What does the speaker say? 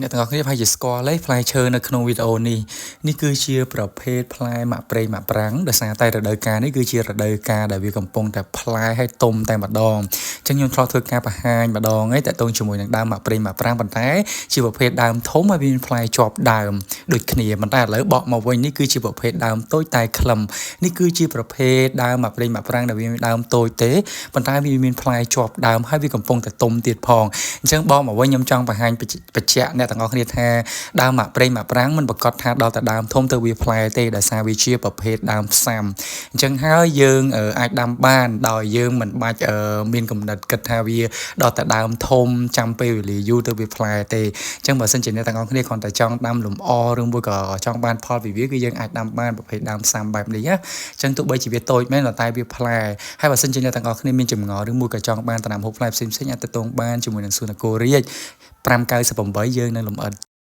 អ្នកទាំងអស់គ្នាប្រហែលជាស្គាល់ហើយផ្លែឈើនៅក្នុងវីដេអូនេះគឺជាប្រភេទផ្លែម៉ាក់ព្រៃម៉ាក់ប្រាំងដោយសារតែរដូវកាលនេះគឺជារដូវកាលដែលវាកំពុងតែផ្លែហើយទុំតែម្ដងអញ្ចឹងខ្ញុំធ្លាប់ធ្វើការបង្ហាញម្ដងហើយតើតើជាមួយនឹងដើមម៉ាក់ព្រៃម៉ាក់ប្រាំងប៉ុន្តែជាប្រភេទដើមធំហើយវាមានផ្លែជាប់ដើមដូចគ្នាប៉ុន្តែឥឡូវបកមកវិញនេះគឺជាប្រភេទដើមតូចតែខ្លឹមនេះគឺជាប្រភេទដើមម៉ាក់ព្រៃម៉ាក់ប្រាំងដែលវាមានដើមតូចទេប៉ុន្តែវាមានផ្លែជាប់ដើមហើយវាកំពុងតែទុំទៀតផងអញ្ចឹងបកមកវិញខ្ញុំចង់បង្ហាញបញ្ជាក់អ្នកទាំងអស់គ្នាថាដើមម៉ាក់ព្រៃម៉ាក់ប្រាំងមិនប្រកាសថាដល់តែដើមធំទៅវាផ្លែទេដោយសារវាជាប្រភេទដើមផ្សាំអញ្ចឹងហើយយើងអាចដាំបានដោយយើងមិនបាច់មានគំនិតគិតថាវាដល់តែដើមធំចាំពេលវេលាយូរទៅវាផ្លែទេអញ្ចឹងបើសិនជាអ្នកទាំងអស់គ្នាគ្រាន់តែចង់ដាំលំអឬមួយក៏ចង់បានផលពីវាគឺយើងអាចដាំបានប្រភេទដើមផ្សាំបែបនេះណាអញ្ចឹងទោះបីជាវាតូចមែនតែវាផ្លែហើយបើសិនជាអ្នកទាំងអស់គ្នាមានចម្ងល់ឬមួយក៏ចង់បានដំណាំហូបផ្លែផ្សេងៗអាចទៅតងបានជាមួយនឹងសួននគររាជ598យើងនឹងលំអិត